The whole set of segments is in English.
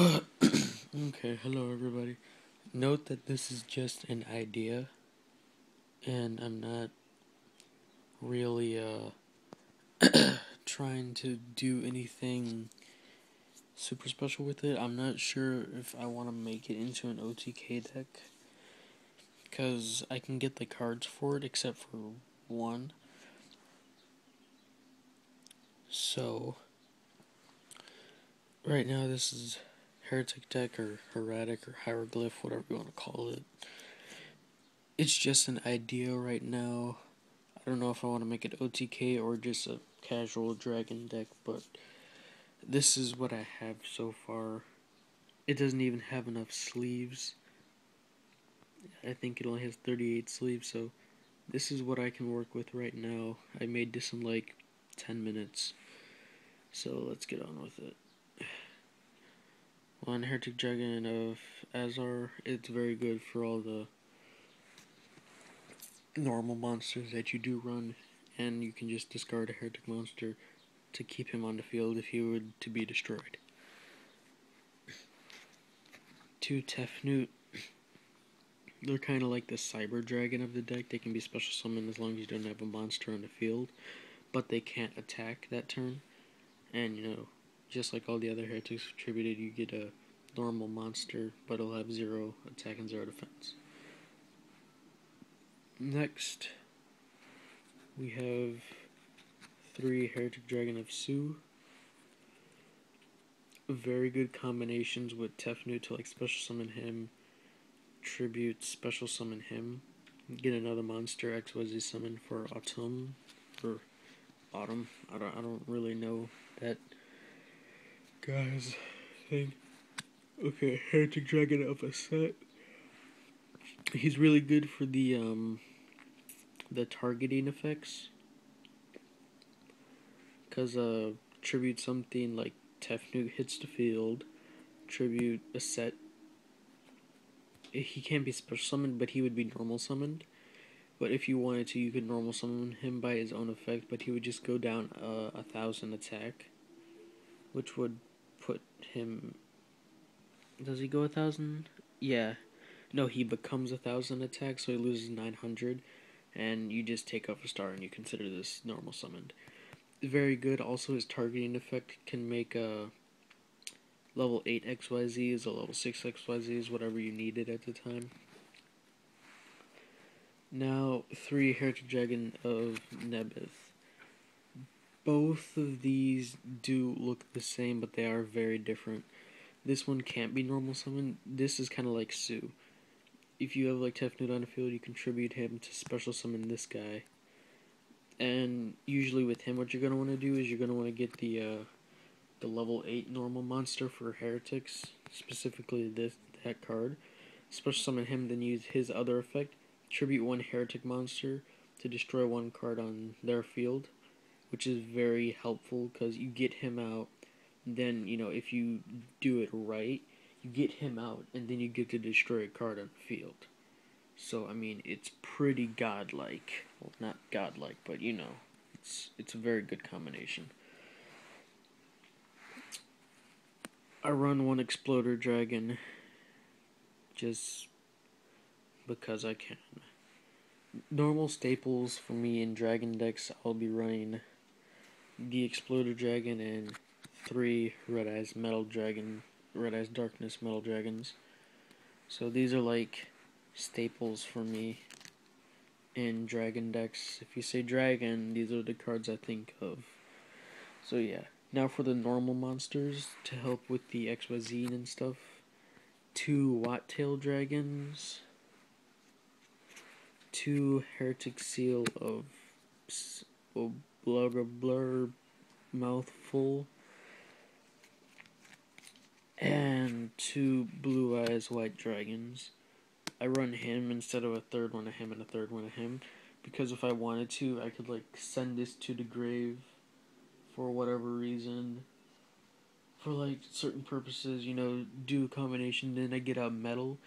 Okay, hello everybody. Note that this is just an idea, and I'm not really trying to do anything super special with it. I'm not sure if I want to make it into an OTK deck, because I can get the cards for it except for one. So, right now this is Hieratic deck, or Hieratic, or Hieroglyph, whatever you want to call it. It's just an idea right now. I don't know if I want to make it OTK or just a casual dragon deck, but this is what I have so far. It doesn't even have enough sleeves. I think it only has 38 sleeves, so this is what I can work with right now. I made this in like 10 minutes, so let's get on with it. One Heretic Dragon of Azar, it's very good for all the normal monsters that you do run, and you can just discard a Heretic monster to keep him on the field if he were to be destroyed. 2 Tefnut. They're kind of like the Cyber Dragon of the deck. They can be special summoned as long as you don't have a monster on the field, but they can't attack that turn. And, just like all the other heretics attributed, you get a normal monster, but it'll have 0 attack and 0 defense. Next, we have 3 Heretic Dragon of Su. Very good combinations with Tefnut to like special summon him, tribute, special summon him, get another monster XYZ summon for Autumn, or Autumn. I don't really know that guy's thing. Okay, Heretic Dragon of a set. He's really good for the targeting effects, cause tribute something like Tefnut hits the field, tribute a set. He can't be special summoned, but he would be normal summoned. But if you wanted to, you could normal summon him by his own effect, but he would just go down 1,000 attack, which would put him. Does he go 1,000? Yeah. No, he becomes 1,000 attack, so he loses 900, and you just take off a star and you consider this normal summoned. Very good. Also, his targeting effect can make a level 8 XYZs, a level 6 XYZs, whatever you needed at the time. Now, 3 Heretic Dragon of Nebith. Both of these do look the same, but they are very different. This one can't be normal summoned. This is kind of like Su. If you have like Tefnut on the field, you contribute him to special summon this guy. And usually with him, what you're going to want to do is you're going to want to get the level 8 normal monster for Heretics, specifically that card. Special summon him, then use his other effect. Tribute 1 Heretic monster to destroy 1 card on their field, which is very helpful because you get him out. Then, if you do it right, you get him out, and then you get to destroy a card on the field. So, I mean, it's pretty godlike. Well, not godlike, but it's a very good combination. I run 1 Exploder Dragon just because I can. Normal staples for me in Dragon decks, I'll be running the Exploder Dragon and 3 Red Eyes Darkness Metal Dragons. So these are like staples for me in Dragon decks. If you say Dragon, these are the cards I think of. So yeah. Now for the normal monsters to help with the XYZ and stuff. 2 Wattail Dragons. 2 Heretic Seal of Blur Mouthful. And 2 Blue Eyes White Dragons. I run him instead of a third one of him and a third one of him, because if I wanted to, I could like send this to the grave for whatever reason, for like certain purposes, do a combination, then I get out metal,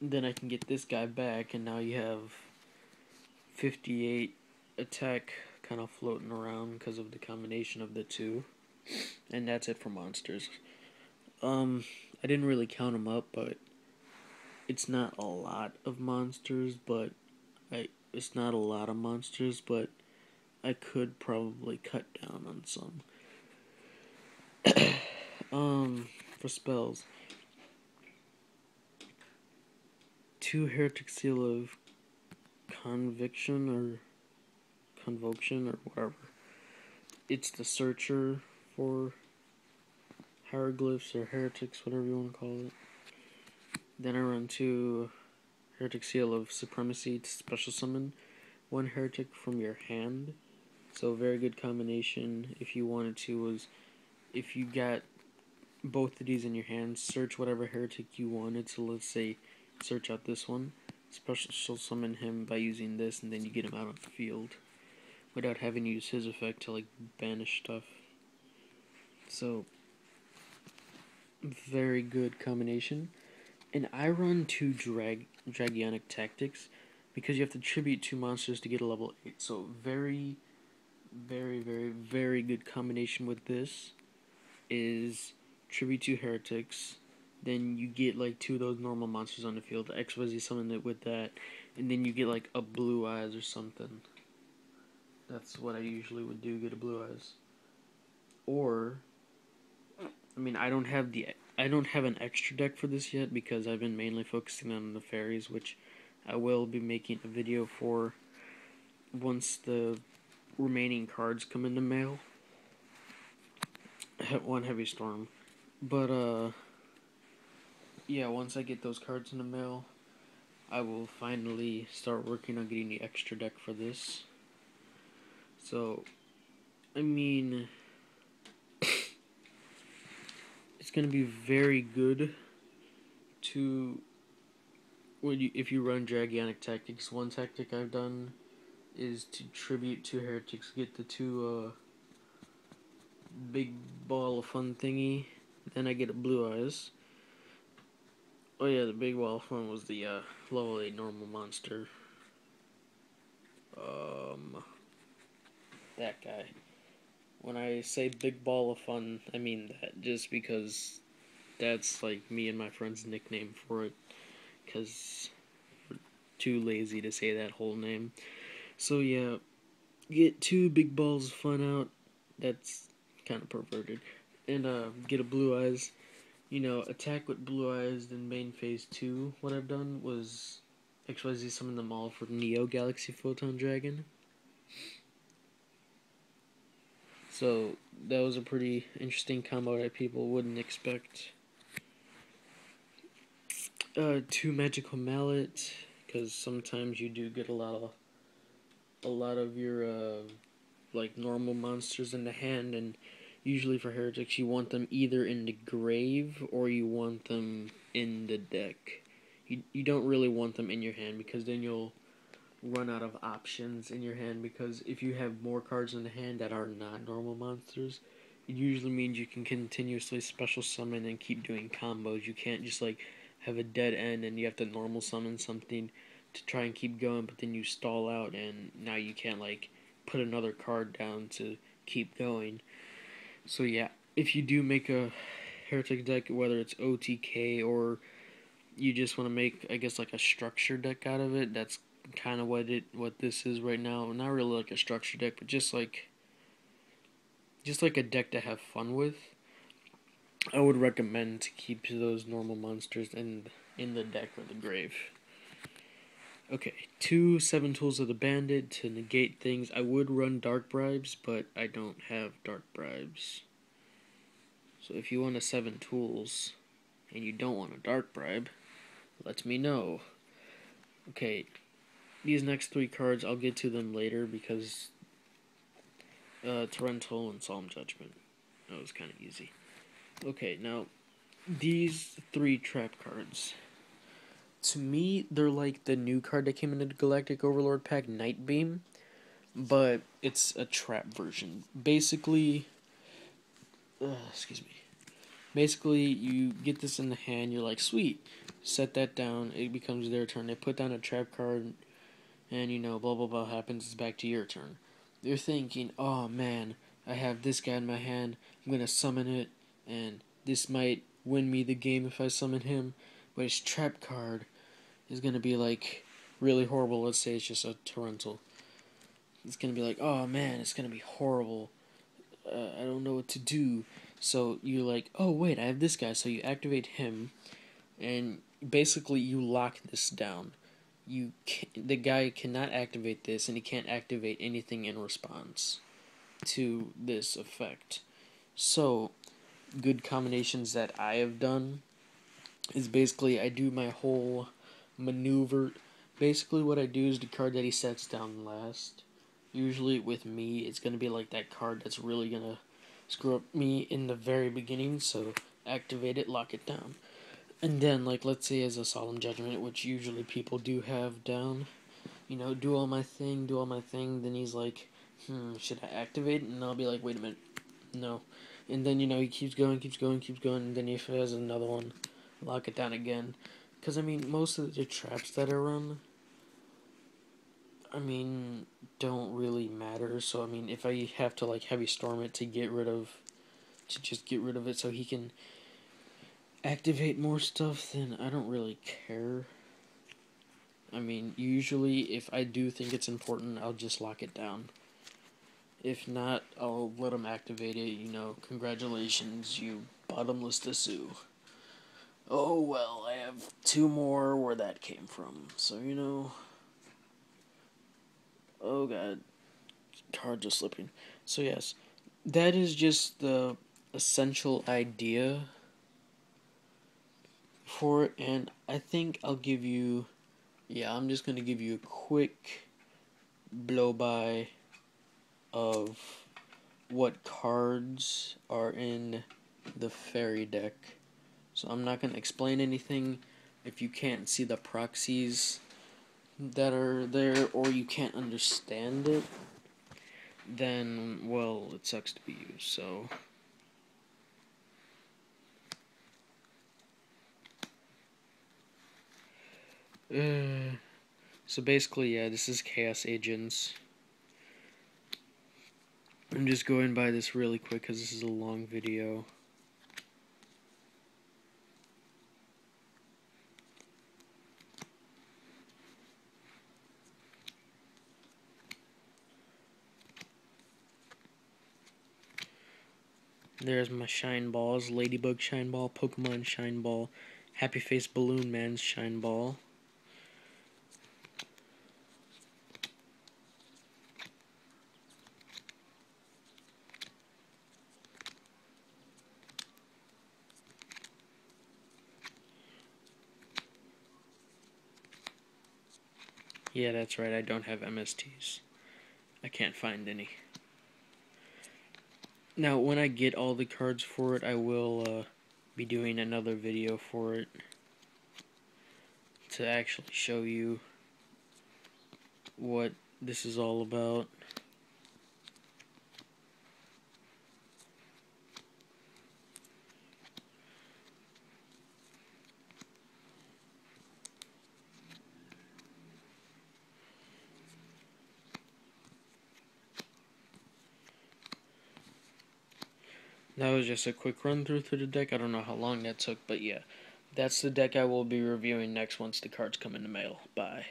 then I can get this guy back, and now you have 58 attack kind of floating around because of the combination of the two. And that's it for monsters. I didn't really count them up, but it's not a lot of monsters, but it's not a lot of monsters, but I could probably cut down on some. For spells, 2 Heretic Seal of Conviction or Convocation or whatever. It's the Searcher for hieroglyphs or heretics, whatever you want to call it. Then I run 2 Heretic Seal of Supremacy to special summon 1 heretic from your hand. So very good combination if you wanted to was if you got both of these in your hand, search whatever heretic you wanted. So let's say search out this one, special summon him by using this, and then you get him out on the field without having to use his effect to like banish stuff. So very good combination. And I run 2 Dragionic Tactics because you have to tribute 2 monsters to get a level 8. So very, very, very, very good combination with this is tribute 2 heretics. Then you get like 2 of those normal monsters on the field. XYZ summon it with that, and then you get like a blue eyes or something. That's what I usually would do, get a blue eyes. Or I mean, I don't have an extra deck for this yet because I've been mainly focusing on the fairies, which I will be making a video for once the remaining cards come in the mail. 1 Heavy Storm. But yeah, once I get those cards in the mail, I will finally start working on getting the extra deck for this. So, I mean, it's going to be very good to if you run Dragionic Tactics. 1 tactic I've done is to tribute 2 heretics, get the 2 big ball of fun thingy, then I get a blue eyes. Oh yeah, the big ball of fun was the level 8 normal monster. That guy. When I say big ball of fun, I mean that just because that's like me and my friend's nickname for it, because we're too lazy to say that whole name. So yeah, get 2 big balls of fun out. That's kind of perverted. And get a blue eyes. You know, attack with blue eyes. Then main phase 2. What I've done was XYZ summon them all for Neo Galaxy Photon Dragon. So that was a pretty interesting combo that people wouldn't expect. 2 Magical Mallet, because sometimes you do get a lot of your like normal monsters in the hand, and usually for heretics you want them either in the grave or you want them in the deck. You don't really want them in your hand because then you'll run out of options in your hand, because if you have more cards in the hand that are not normal monsters, it usually means you can continuously special summon and keep doing combos. You can't just like have a dead end and you have to normal summon something to try and keep going, but then you stall out and now you can't like put another card down to keep going. So yeah, if you do make a heretic deck, whether it's OTK or you just want to make, I guess, like a structure deck out of it, that's kind of what this is right now. Not really like a structure deck, but just like a deck to have fun with. I would recommend to keep those normal monsters in the deck or the grave. Okay, 2 7 Tools of the Bandit to negate things. I would run Dark Bribes, but I don't have Dark Bribes. So if you want a 7 Tools and you don't want a Dark Bribe, let me know. Okay, these next 3 cards, I'll get to them later because Torrential and Solemn Judgment. That was kind of easy. Okay, now, these 3 trap cards. To me, they're like the new card that came into the Galactic Overlord pack, Night Beam, but it's a trap version. Basically, Basically, you get this in the hand, you're like, sweet, set that down, it becomes their turn. They put down a trap card, and you know, blah blah blah happens, it's back to your turn. You're thinking, oh man, I have this guy in my hand, I'm gonna summon it, and this might win me the game if I summon him, but his trap card is gonna be like really horrible. Let's say it's just a torrential. It's gonna be like, oh man, it's gonna be horrible. I don't know what to do. So you're like, oh wait, I have this guy. So you activate him, and basically you lock this down. The guy cannot activate this, and he can't activate anything in response to this effect. So good combinations that I have done is basically I do my whole maneuver. Basically, what I do is the card that he sets down last. Usually, with me, it's gonna be like that card that's really gonna screw up me in the very beginning. So activate it, lock it down, and then like let's say as a solemn judgment, which usually people do have down. Do all my thing, do all my thing. Then he's like, should I activate it? And I'll be like, wait a minute, no. And then he keeps going, keeps going, keeps going. And then if he has another one, lock it down again. Because, most of the traps that I run, don't really matter. So, if I have to, like, heavy storm it to just get rid of it so he can activate more stuff, then I don't really care. Usually, if I do think it's important, I'll just lock it down. If not, I'll let him activate it, congratulations, you bottomless Dessous. Oh well, I have two more where that came from. So, oh god, card just slipping. So yes, that is just the essential idea for it, and I think I'm just going to give you a quick blow-by of what cards are in the fairy deck. So I'm not going to explain anything. If you can't see the proxies that are there, or you can't understand it, then, well, it sucks to be you. So basically, yeah, this is Chaos Agents. I'm just going by this really quick because this is a long video. There's my Shine Balls, Ladybug Shine Ball, Pokemon Shine Ball, Happy Face Balloon Man's Shine Ball. Yeah, that's right, I don't have MSTs. I can't find any. Now, when I get all the cards for it, I will be doing another video for it to actually show you what this is all about. That was just a quick run through the deck. I don't know how long that took, but yeah. That's the deck I will be reviewing next once the cards come in the mail. Bye.